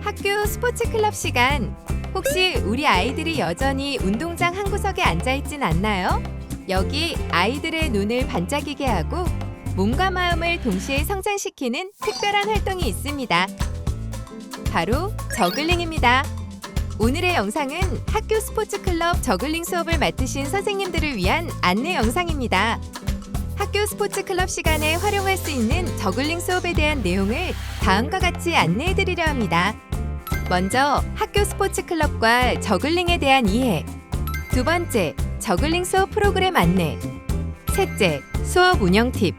학교 스포츠 클럽 시간. 혹시 우리 아이들이 여전히 운동장 한 구석에 앉아 있진 않나요? 여기 아이들의 눈을 반짝이게 하고 몸과 마음을 동시에 성장시키는 특별한 활동이 있습니다. 바로 저글링입니다. 오늘의 영상은 학교 스포츠 클럽 저글링 수업을 맡으신 선생님들을 위한 안내 영상입니다. 학교 스포츠 클럽 시간에 활용할 수 있는 저글링 수업에 대한 내용을 다음과 같이 안내해 드리려 합니다. 먼저 학교 스포츠 클럽과 저글링에 대한 이해. 두 번째, 저글링 수업 프로그램 안내. 셋째, 수업 운영 팁.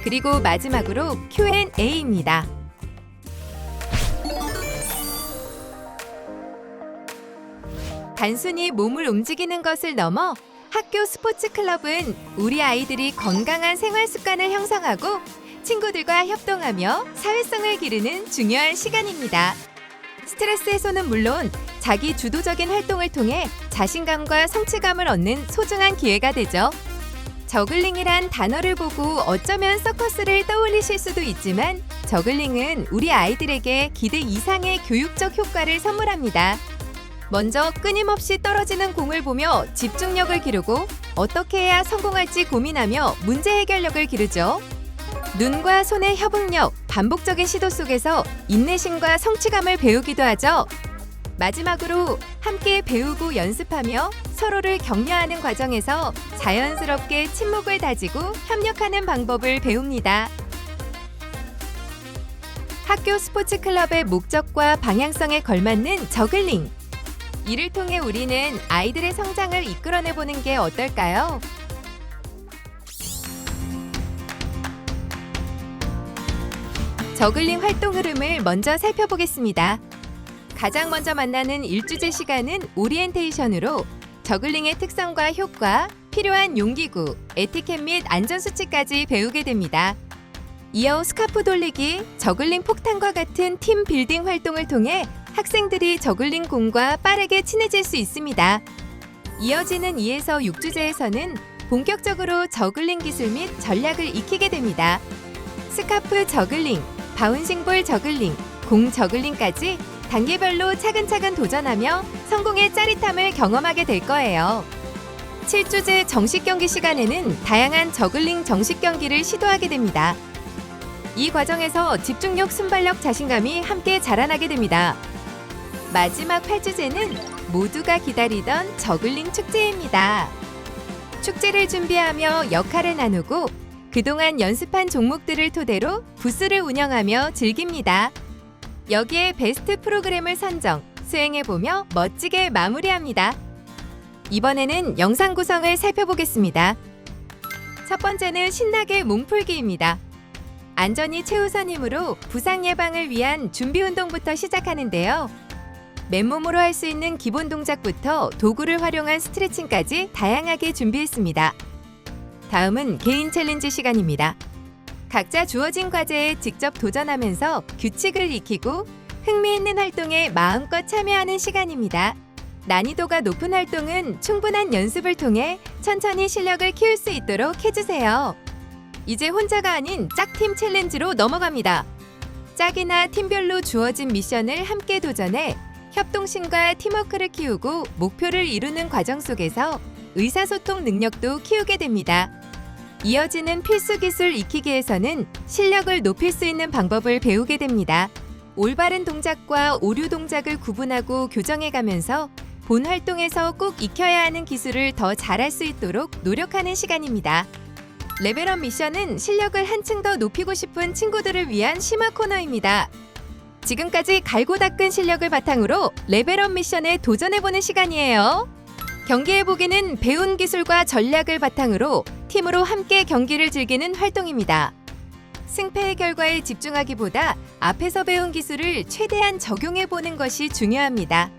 그리고 마지막으로 Q&A입니다. 단순히 몸을 움직이는 것을 넘어 학교 스포츠 클럽은 우리 아이들이 건강한 생활 습관을 형성하고 친구들과 협동하며 사회성을 기르는 중요한 시간입니다. 스트레스 해소는 물론 자기 주도적인 활동을 통해 자신감과 성취감을 얻는 소중한 기회가 되죠. 저글링이란 단어를 보고 어쩌면 서커스를 떠올리실 수도 있지만 저글링은 우리 아이들에게 기대 이상의 교육적 효과를 선물합니다. 먼저 끊임없이 떨어지는 공을 보며 집중력을 기르고 어떻게 해야 성공할지 고민하며 문제 해결력을 기르죠. 눈과 손의 협응력, 반복적인 시도 속에서 인내심과 성취감을 배우기도 하죠. 마지막으로 함께 배우고 연습하며 서로를 격려하는 과정에서 자연스럽게 친목을 다지고 협력하는 방법을 배웁니다. 학교 스포츠 클럽의 목적과 방향성에 걸맞는 저글링. 이를 통해 우리는 아이들의 성장을 이끌어내보는 게 어떨까요? 저글링 활동 흐름을 먼저 살펴보겠습니다. 가장 먼저 만나는 1주제 시간은 오리엔테이션으로 저글링의 특성과 효과, 필요한 용기구, 에티켓 및 안전수칙까지 배우게 됩니다. 이어 스카프 돌리기, 저글링 폭탄과 같은 팀 빌딩 활동을 통해 학생들이 저글링 공과 빠르게 친해질 수 있습니다. 이어지는 2에서 6주제에서는 본격적으로 저글링 기술 및 전략을 익히게 됩니다. 스카프 저글링, 바운싱볼 저글링, 공 저글링까지 단계별로 차근차근 도전하며 성공의 짜릿함을 경험하게 될 거예요. 7주제 정식 경기 시간에는 다양한 저글링 정식 경기를 시도하게 됩니다. 이 과정에서 집중력, 순발력, 자신감이 함께 자라나게 됩니다. 마지막 8주제는 모두가 기다리던 저글링 축제입니다. 축제를 준비하며 역할을 나누고 그동안 연습한 종목들을 토대로 부스를 운영하며 즐깁니다. 여기에 베스트 프로그램을 선정, 수행해보며 멋지게 마무리합니다. 이번에는 영상 구성을 살펴보겠습니다. 첫 번째는 신나게 몸풀기입니다. 안전이 최우선이므로 부상 예방을 위한 준비 운동부터 시작하는데요. 맨몸으로 할 수 있는 기본 동작부터 도구를 활용한 스트레칭까지 다양하게 준비했습니다. 다음은 개인 챌린지 시간입니다. 각자 주어진 과제에 직접 도전하면서 규칙을 익히고 흥미있는 활동에 마음껏 참여하는 시간입니다. 난이도가 높은 활동은 충분한 연습을 통해 천천히 실력을 키울 수 있도록 해주세요. 이제 혼자가 아닌 짝팀 챌린지로 넘어갑니다. 짝이나 팀별로 주어진 미션을 함께 도전해 협동심과 팀워크를 키우고 목표를 이루는 과정 속에서 의사소통 능력도 키우게 됩니다. 이어지는 필수 기술 익히기에서는 실력을 높일 수 있는 방법을 배우게 됩니다. 올바른 동작과 오류 동작을 구분하고 교정해가면서 본 활동에서 꼭 익혀야 하는 기술을 더 잘할 수 있도록 노력하는 시간입니다. 레벨업 미션은 실력을 한층 더 높이고 싶은 친구들을 위한 심화 코너입니다. 지금까지 갈고 닦은 실력을 바탕으로 레벨업 미션에 도전해보는 시간이에요. 경기해보기는 배운 기술과 전략을 바탕으로 팀으로 함께 경기를 즐기는 활동입니다. 승패의 결과에 집중하기보다 앞에서 배운 기술을 최대한 적용해보는 것이 중요합니다.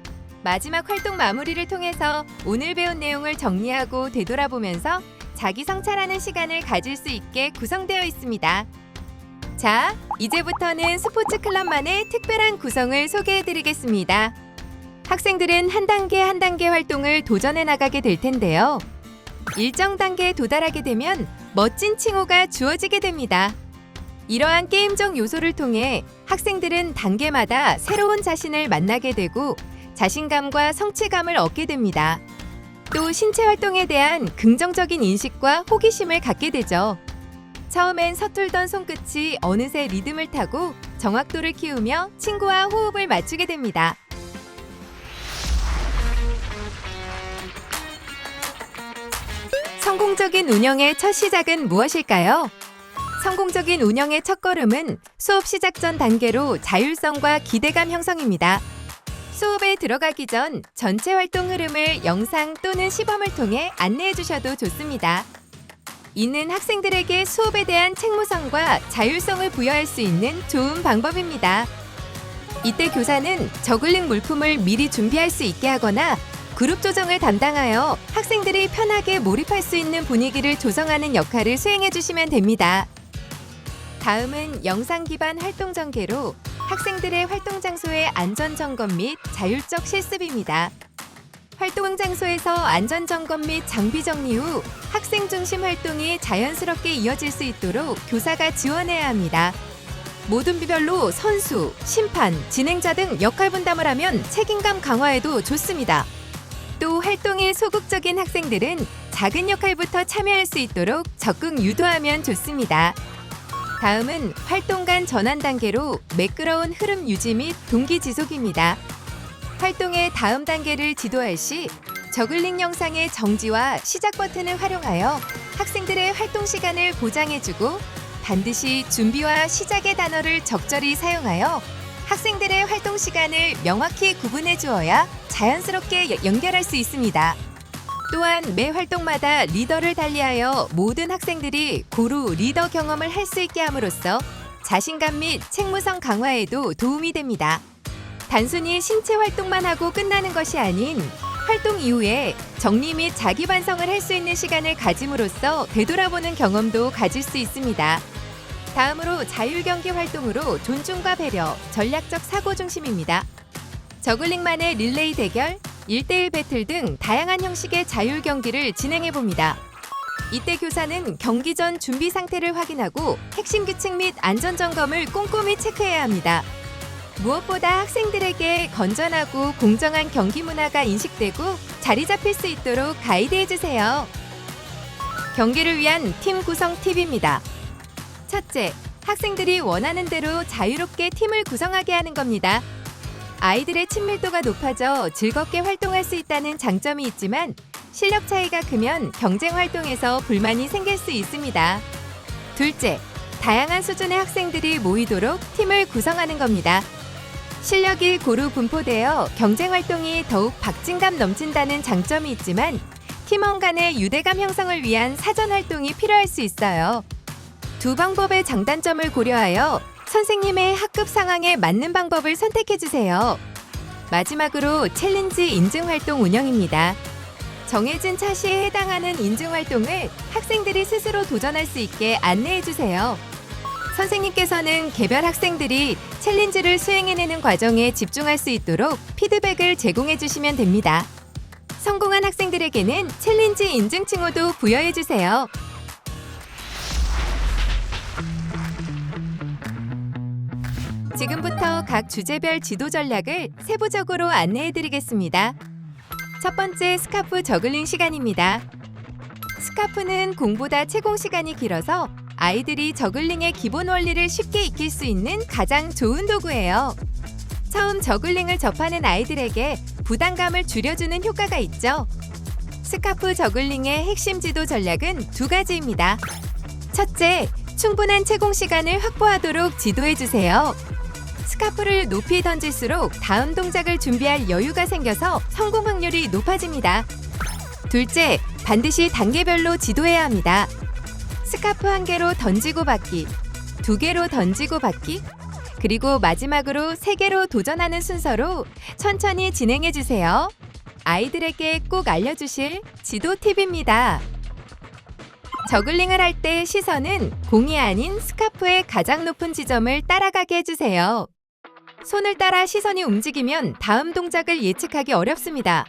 마지막 활동 마무리를 통해서 오늘 배운 내용을 정리하고 되돌아보면서 자기 성찰하는 시간을 가질 수 있게 구성되어 있습니다. 자, 이제부터는 스포츠 클럽만의 특별한 구성을 소개해드리겠습니다. 학생들은 한 단계 한 단계 활동을 도전해 나가게 될 텐데요. 일정 단계에 도달하게 되면 멋진 칭호가 주어지게 됩니다. 이러한 게임적 요소를 통해 학생들은 단계마다 새로운 자신을 만나게 되고 자신감과 성취감을 얻게 됩니다. 또 신체 활동에 대한 긍정적인 인식과 호기심을 갖게 되죠. 처음엔 서툴던 손끝이 어느새 리듬을 타고 정확도를 키우며 친구와 호흡을 맞추게 됩니다. 성공적인 운영의 첫 시작은 무엇일까요? 성공적인 운영의 첫걸음은 수업 시작 전 단계로 자율성과 기대감 형성입니다. 수업에 들어가기 전 전체 활동 흐름을 영상 또는 시범을 통해 안내해 주셔도 좋습니다. 이는 학생들에게 수업에 대한 책무성과 자율성을 부여할 수 있는 좋은 방법입니다. 이때 교사는 저글링 물품을 미리 준비할 수 있게 하거나 그룹 조정을 담당하여 학생들이 편하게 몰입할 수 있는 분위기를 조성하는 역할을 수행해 주시면 됩니다. 다음은 영상 기반 활동 전개로 학생들의 활동 장소의 안전 점검 및 자율적 실습입니다. 활동 장소에서 안전 점검 및 장비 정리 후 학생 중심 활동이 자연스럽게 이어질 수 있도록 교사가 지원해야 합니다. 모든 부별로 선수, 심판, 진행자 등 역할 분담을 하면 책임감 강화에도 좋습니다. 또 활동에 소극적인 학생들은 작은 역할부터 참여할 수 있도록 적극 유도하면 좋습니다. 다음은 활동 간 전환 단계로 매끄러운 흐름 유지 및 동기 지속입니다. 활동의 다음 단계를 지도할 시 저글링 영상의 정지와 시작 버튼을 활용하여 학생들의 활동 시간을 보장해주고 반드시 준비와 시작의 단어를 적절히 사용하여 학생들의 활동 시간을 명확히 구분해 주어야 자연스럽게 연결할 수 있습니다. 또한 매 활동마다 리더를 달리하여 모든 학생들이 고루 리더 경험을 할 수 있게 함으로써 자신감 및 책무성 강화에도 도움이 됩니다. 단순히 신체 활동만 하고 끝나는 것이 아닌 활동 이후에 정리 및 자기 반성을 할 수 있는 시간을 가짐으로써 되돌아보는 경험도 가질 수 있습니다. 다음으로 자율경기 활동으로 존중과 배려, 전략적 사고 중심입니다. 저글링만의 릴레이 대결, 1대1 배틀 등 다양한 형식의 자율경기를 진행해봅니다. 이때 교사는 경기 전 준비 상태를 확인하고 핵심 규칙 및 안전점검을 꼼꼼히 체크해야 합니다. 무엇보다 학생들에게 건전하고 공정한 경기 문화가 인식되고 자리 잡힐 수 있도록 가이드해주세요. 경기를 위한 팀 구성 팁입니다. 첫째, 학생들이 원하는 대로 자유롭게 팀을 구성하게 하는 겁니다. 아이들의 친밀도가 높아져 즐겁게 활동할 수 있다는 장점이 있지만 실력 차이가 크면 경쟁 활동에서 불만이 생길 수 있습니다. 둘째, 다양한 수준의 학생들이 모이도록 팀을 구성하는 겁니다. 실력이 고루 분포되어 경쟁 활동이 더욱 박진감 넘친다는 장점이 있지만 팀원 간의 유대감 형성을 위한 사전 활동이 필요할 수 있어요. 두 방법의 장단점을 고려하여 선생님의 학급 상황에 맞는 방법을 선택해주세요. 마지막으로 챌린지 인증활동 운영입니다. 정해진 차시에 해당하는 인증활동을 학생들이 스스로 도전할 수 있게 안내해주세요. 선생님께서는 개별 학생들이 챌린지를 수행해내는 과정에 집중할 수 있도록 피드백을 제공해주시면 됩니다. 성공한 학생들에게는 챌린지 인증 칭호도 부여해주세요. 지금부터 각 주제별 지도 전략을 세부적으로 안내해드리겠습니다. 첫 번째 스카프 저글링 시간입니다. 스카프는 공보다 채공 시간이 길어서 아이들이 저글링의 기본 원리를 쉽게 익힐 수 있는 가장 좋은 도구예요. 처음 저글링을 접하는 아이들에게 부담감을 줄여주는 효과가 있죠. 스카프 저글링의 핵심 지도 전략은 두 가지입니다. 첫째, 충분한 채공 시간을 확보하도록 지도해주세요. 스카프를 높이 던질수록 다음 동작을 준비할 여유가 생겨서 성공 확률이 높아집니다. 둘째, 반드시 단계별로 지도해야 합니다. 스카프 1개로 던지고 받기, 2개로 던지고 받기, 그리고 마지막으로 3개로 도전하는 순서로 천천히 진행해주세요. 아이들에게 꼭 알려주실 지도 팁입니다. 저글링을 할 때 시선은 공이 아닌 스카프의 가장 높은 지점을 따라가게 해주세요. 손을 따라 시선이 움직이면 다음 동작을 예측하기 어렵습니다.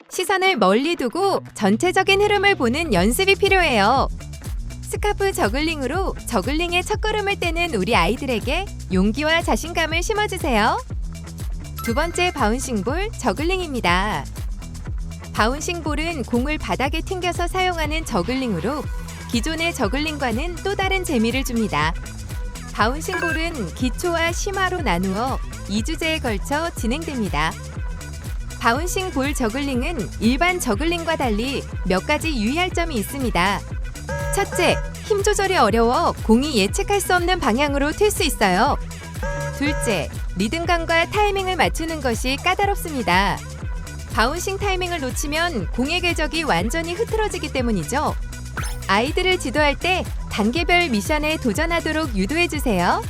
시선을 멀리 두고 전체적인 흐름을 보는 연습이 필요해요. 스카프 저글링으로 저글링의 첫걸음을 떼는 우리 아이들에게 용기와 자신감을 심어주세요. 두 번째 바운싱볼 저글링입니다. 바운싱볼은 공을 바닥에 튕겨서 사용하는 저글링으로 기존의 저글링과는 또 다른 재미를 줍니다. 바운싱볼은 기초와 심화로 나누어 2주제에 걸쳐 진행됩니다. 바운싱볼 저글링은 일반 저글링과 달리 몇 가지 유의할 점이 있습니다. 첫째, 힘 조절이 어려워 공이 예측할 수 없는 방향으로 튈 수 있어요. 둘째, 리듬감과 타이밍을 맞추는 것이 까다롭습니다. 바운싱 타이밍을 놓치면 공의 궤적이 완전히 흐트러지기 때문이죠. 아이들을 지도할 때 단계별 미션에 도전하도록 유도해주세요.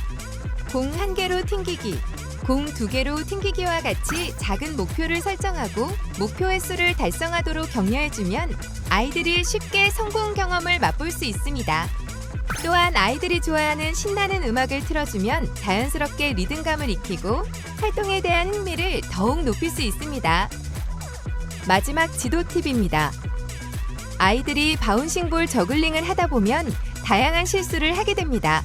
공 1개로 튕기기, 공 2개로 튕기기와 같이 작은 목표를 설정하고 목표 횟수를 달성하도록 격려해주면 아이들이 쉽게 성공 경험을 맛볼 수 있습니다. 또한 아이들이 좋아하는 신나는 음악을 틀어주면 자연스럽게 리듬감을 익히고 활동에 대한 흥미를 더욱 높일 수 있습니다. 마지막 지도 팁입니다. 아이들이 바운싱볼 저글링을 하다 보면 다양한 실수를 하게 됩니다.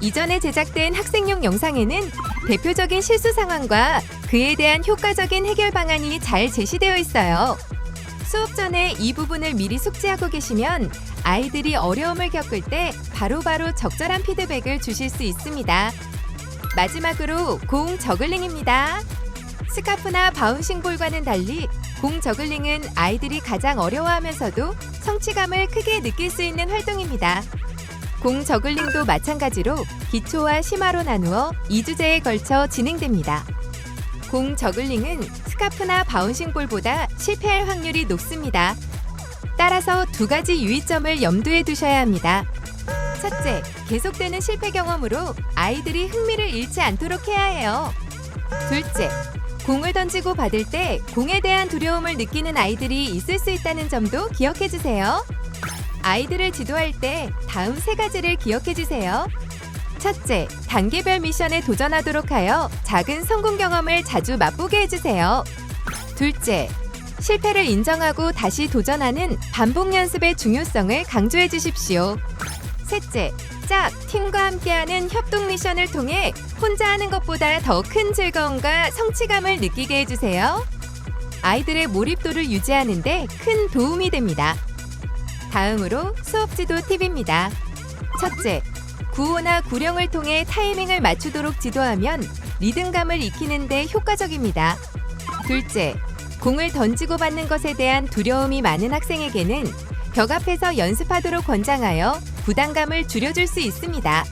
이전에 제작된 학생용 영상에는 대표적인 실수 상황과 그에 대한 효과적인 해결 방안이 잘 제시되어 있어요. 수업 전에 이 부분을 미리 숙지하고 계시면 아이들이 어려움을 겪을 때 바로바로 적절한 피드백을 주실 수 있습니다. 마지막으로 공 저글링입니다. 스카프나 바운싱볼과는 달리 공 저글링은 아이들이 가장 어려워하면서도 성취감을 크게 느낄 수 있는 활동입니다. 공 저글링도 마찬가지로 기초와 심화로 나누어 2주제에 걸쳐 진행됩니다. 공 저글링은 스카프나 바운싱볼보다 실패할 확률이 높습니다. 따라서 두 가지 유의점을 염두에 두셔야 합니다. 첫째, 계속되는 실패 경험으로 아이들이 흥미를 잃지 않도록 해야 해요. 둘째, 공을 던지고 받을 때 공에 대한 두려움을 느끼는 아이들이 있을 수 있다는 점도 기억해 주세요. 아이들을 지도할 때 다음 세 가지를 기억해 주세요. 첫째, 단계별 미션에 도전하도록 하여 작은 성공 경험을 자주 맛보게 해주세요. 둘째, 실패를 인정하고 다시 도전하는 반복 연습의 중요성을 강조해 주십시오. 셋째, 팀과 함께하는 협동 미션을 통해 혼자 하는 것보다 더 큰 즐거움과 성취감을 느끼게 해주세요. 아이들의 몰입도를 유지하는 데 큰 도움이 됩니다. 다음으로 수업 지도 팁입니다. 첫째, 구호나 구령을 통해 타이밍을 맞추도록 지도하면 리듬감을 익히는 데 효과적입니다. 둘째, 공을 던지고 받는 것에 대한 두려움이 많은 학생에게는 벽 앞에서 연습하도록 권장하여 부담감을 줄여줄 수 있습니다.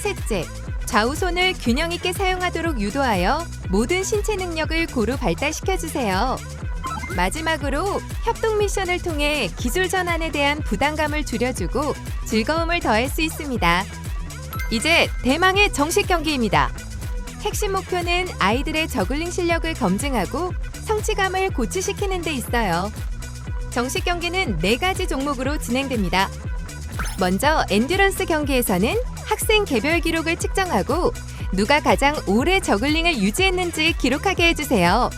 셋째, 좌우손을 균형 있게 사용하도록 유도하여 모든 신체 능력을 고루 발달시켜주세요. 마지막으로 협동 미션을 통해 기술 전환에 대한 부담감을 줄여주고 즐거움을 더할 수 있습니다. 이제 대망의 정식 경기입니다. 핵심 목표는 아이들의 저글링 실력을 검증하고 성취감을 고취시키는 데 있어요. 정식 경기는 4가지 종목으로 진행됩니다. 먼저 엔듀런스 경기에서는 학생 개별 기록을 측정하고 누가 가장 오래 저글링을 유지했는지 기록하게 해주세요.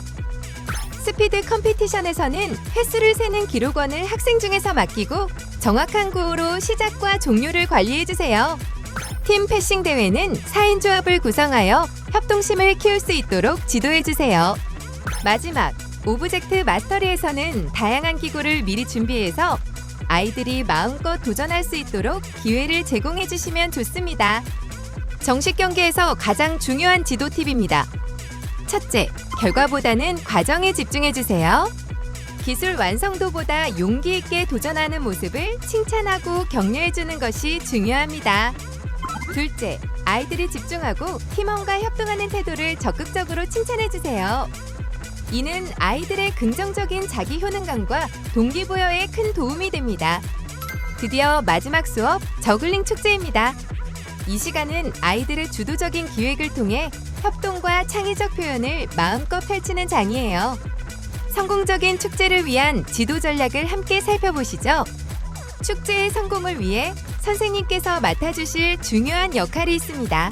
스피드 컴피티션에서는 횟수를 세는 기록원을 학생 중에서 맡기고 정확한 구호로 시작과 종료를 관리해주세요. 팀 패싱 대회는 4인 조합을 구성하여 협동심을 키울 수 있도록 지도해주세요. 마지막, 오브젝트 마스터리에서는 다양한 기구를 미리 준비해서 아이들이 마음껏 도전할 수 있도록 기회를 제공해 주시면 좋습니다. 정식 경기에서 가장 중요한 지도 팁입니다. 첫째, 결과보다는 과정에 집중해 주세요. 기술 완성도보다 용기 있게 도전하는 모습을 칭찬하고 격려해 주는 것이 중요합니다. 둘째, 아이들이 집중하고 팀원과 협동하는 태도를 적극적으로 칭찬해 주세요. 이는 아이들의 긍정적인 자기 효능감과 동기부여에 큰 도움이 됩니다. 드디어 마지막 수업, 저글링 축제입니다. 이 시간은 아이들의 주도적인 기획을 통해 협동과 창의적 표현을 마음껏 펼치는 장이에요. 성공적인 축제를 위한 지도 전략을 함께 살펴보시죠. 축제의 성공을 위해 선생님께서 맡아주실 중요한 역할이 있습니다.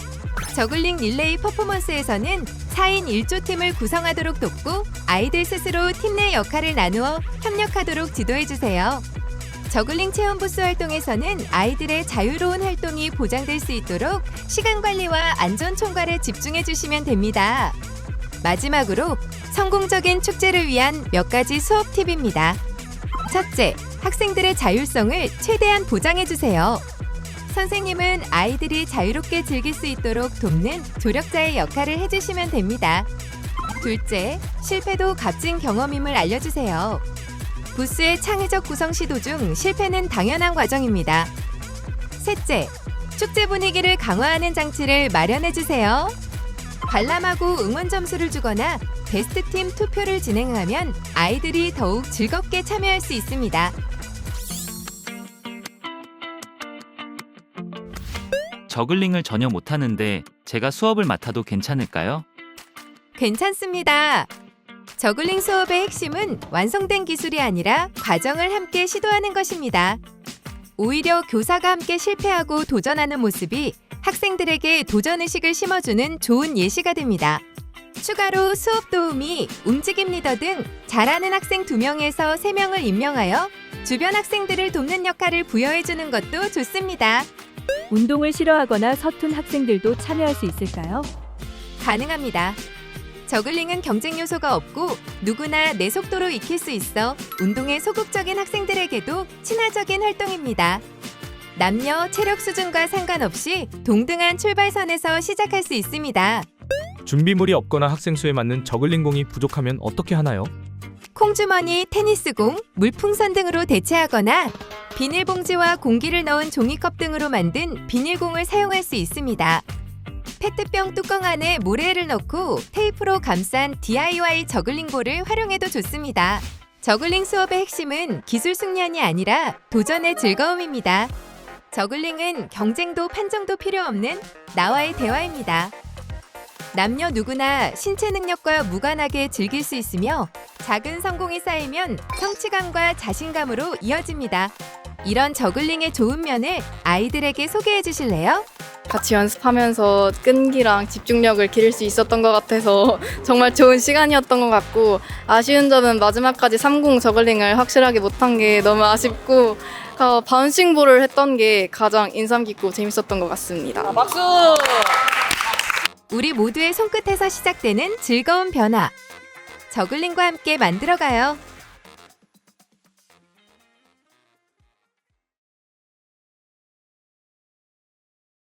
저글링 릴레이 퍼포먼스에서는 4인 1조 팀을 구성하도록 돕고 아이들 스스로 팀 내 역할을 나누어 협력하도록 지도해주세요. 저글링 체험 부스 활동에서는 아이들의 자유로운 활동이 보장될 수 있도록 시간 관리와 안전 총괄에 집중해 주시면 됩니다. 마지막으로 성공적인 축제를 위한 몇 가지 수업 팁입니다. 첫째, 학생들의 자율성을 최대한 보장해 주세요. 선생님은 아이들이 자유롭게 즐길 수 있도록 돕는 조력자의 역할을 해주시면 됩니다. 둘째, 실패도 값진 경험임을 알려주세요. 부스의 창의적 구성 시도 중 실패는 당연한 과정입니다. 셋째, 축제 분위기를 강화하는 장치를 마련해주세요. 관람하고 응원 점수를 주거나 베스트 팀 투표를 진행하면 아이들이 더욱 즐겁게 참여할 수 있습니다. 저글링을 전혀 못하는데 제가 수업을 맡아도 괜찮을까요? 괜찮습니다. 저글링 수업의 핵심은 완성된 기술이 아니라 과정을 함께 시도하는 것입니다. 오히려 교사가 함께 실패하고 도전하는 모습이 학생들에게 도전의식을 심어주는 좋은 예시가 됩니다. 추가로 수업 도우미, 움직임 리더 등 잘하는 학생 2명에서 3명을 임명하여 주변 학생들을 돕는 역할을 부여해주는 것도 좋습니다. 운동을 싫어하거나 서툰 학생들도 참여할 수 있을까요? 가능합니다. 저글링은 경쟁 요소가 없고 누구나 내 속도로 익힐 수 있어 운동에 소극적인 학생들에게도 친화적인 활동입니다. 남녀 체력 수준과 상관없이 동등한 출발선에서 시작할 수 있습니다. 준비물이 없거나 학생 수에 맞는 저글링 공이 부족하면 어떻게 하나요? 콩주머니, 테니스공, 물풍선 등으로 대체하거나 비닐봉지와 공기를 넣은 종이컵 등으로 만든 비닐공을 사용할 수 있습니다. 페트병 뚜껑 안에 모래를 넣고 테이프로 감싼 DIY 저글링볼을 활용해도 좋습니다. 저글링 수업의 핵심은 기술 숙련이 아니라 도전의 즐거움입니다. 저글링은 경쟁도 판정도 필요 없는 나와의 대화입니다. 남녀 누구나 신체 능력과 무관하게 즐길 수 있으며 작은 성공이 쌓이면 성취감과 자신감으로 이어집니다. 이런 저글링의 좋은 면을 아이들에게 소개해 주실래요? 같이 연습하면서 끈기랑 집중력을 기를 수 있었던 것 같아서 정말 좋은 시간이었던 것 같고, 아쉬운 점은 마지막까지 30 저글링을 확실하게 못한 게 너무 아쉽고, 바운싱볼을 했던 게 가장 인상 깊고 재밌었던 것 같습니다. 박수! 우리 모두의 손끝에서 시작되는 즐거운 변화. 저글링과 함께 만들어가요.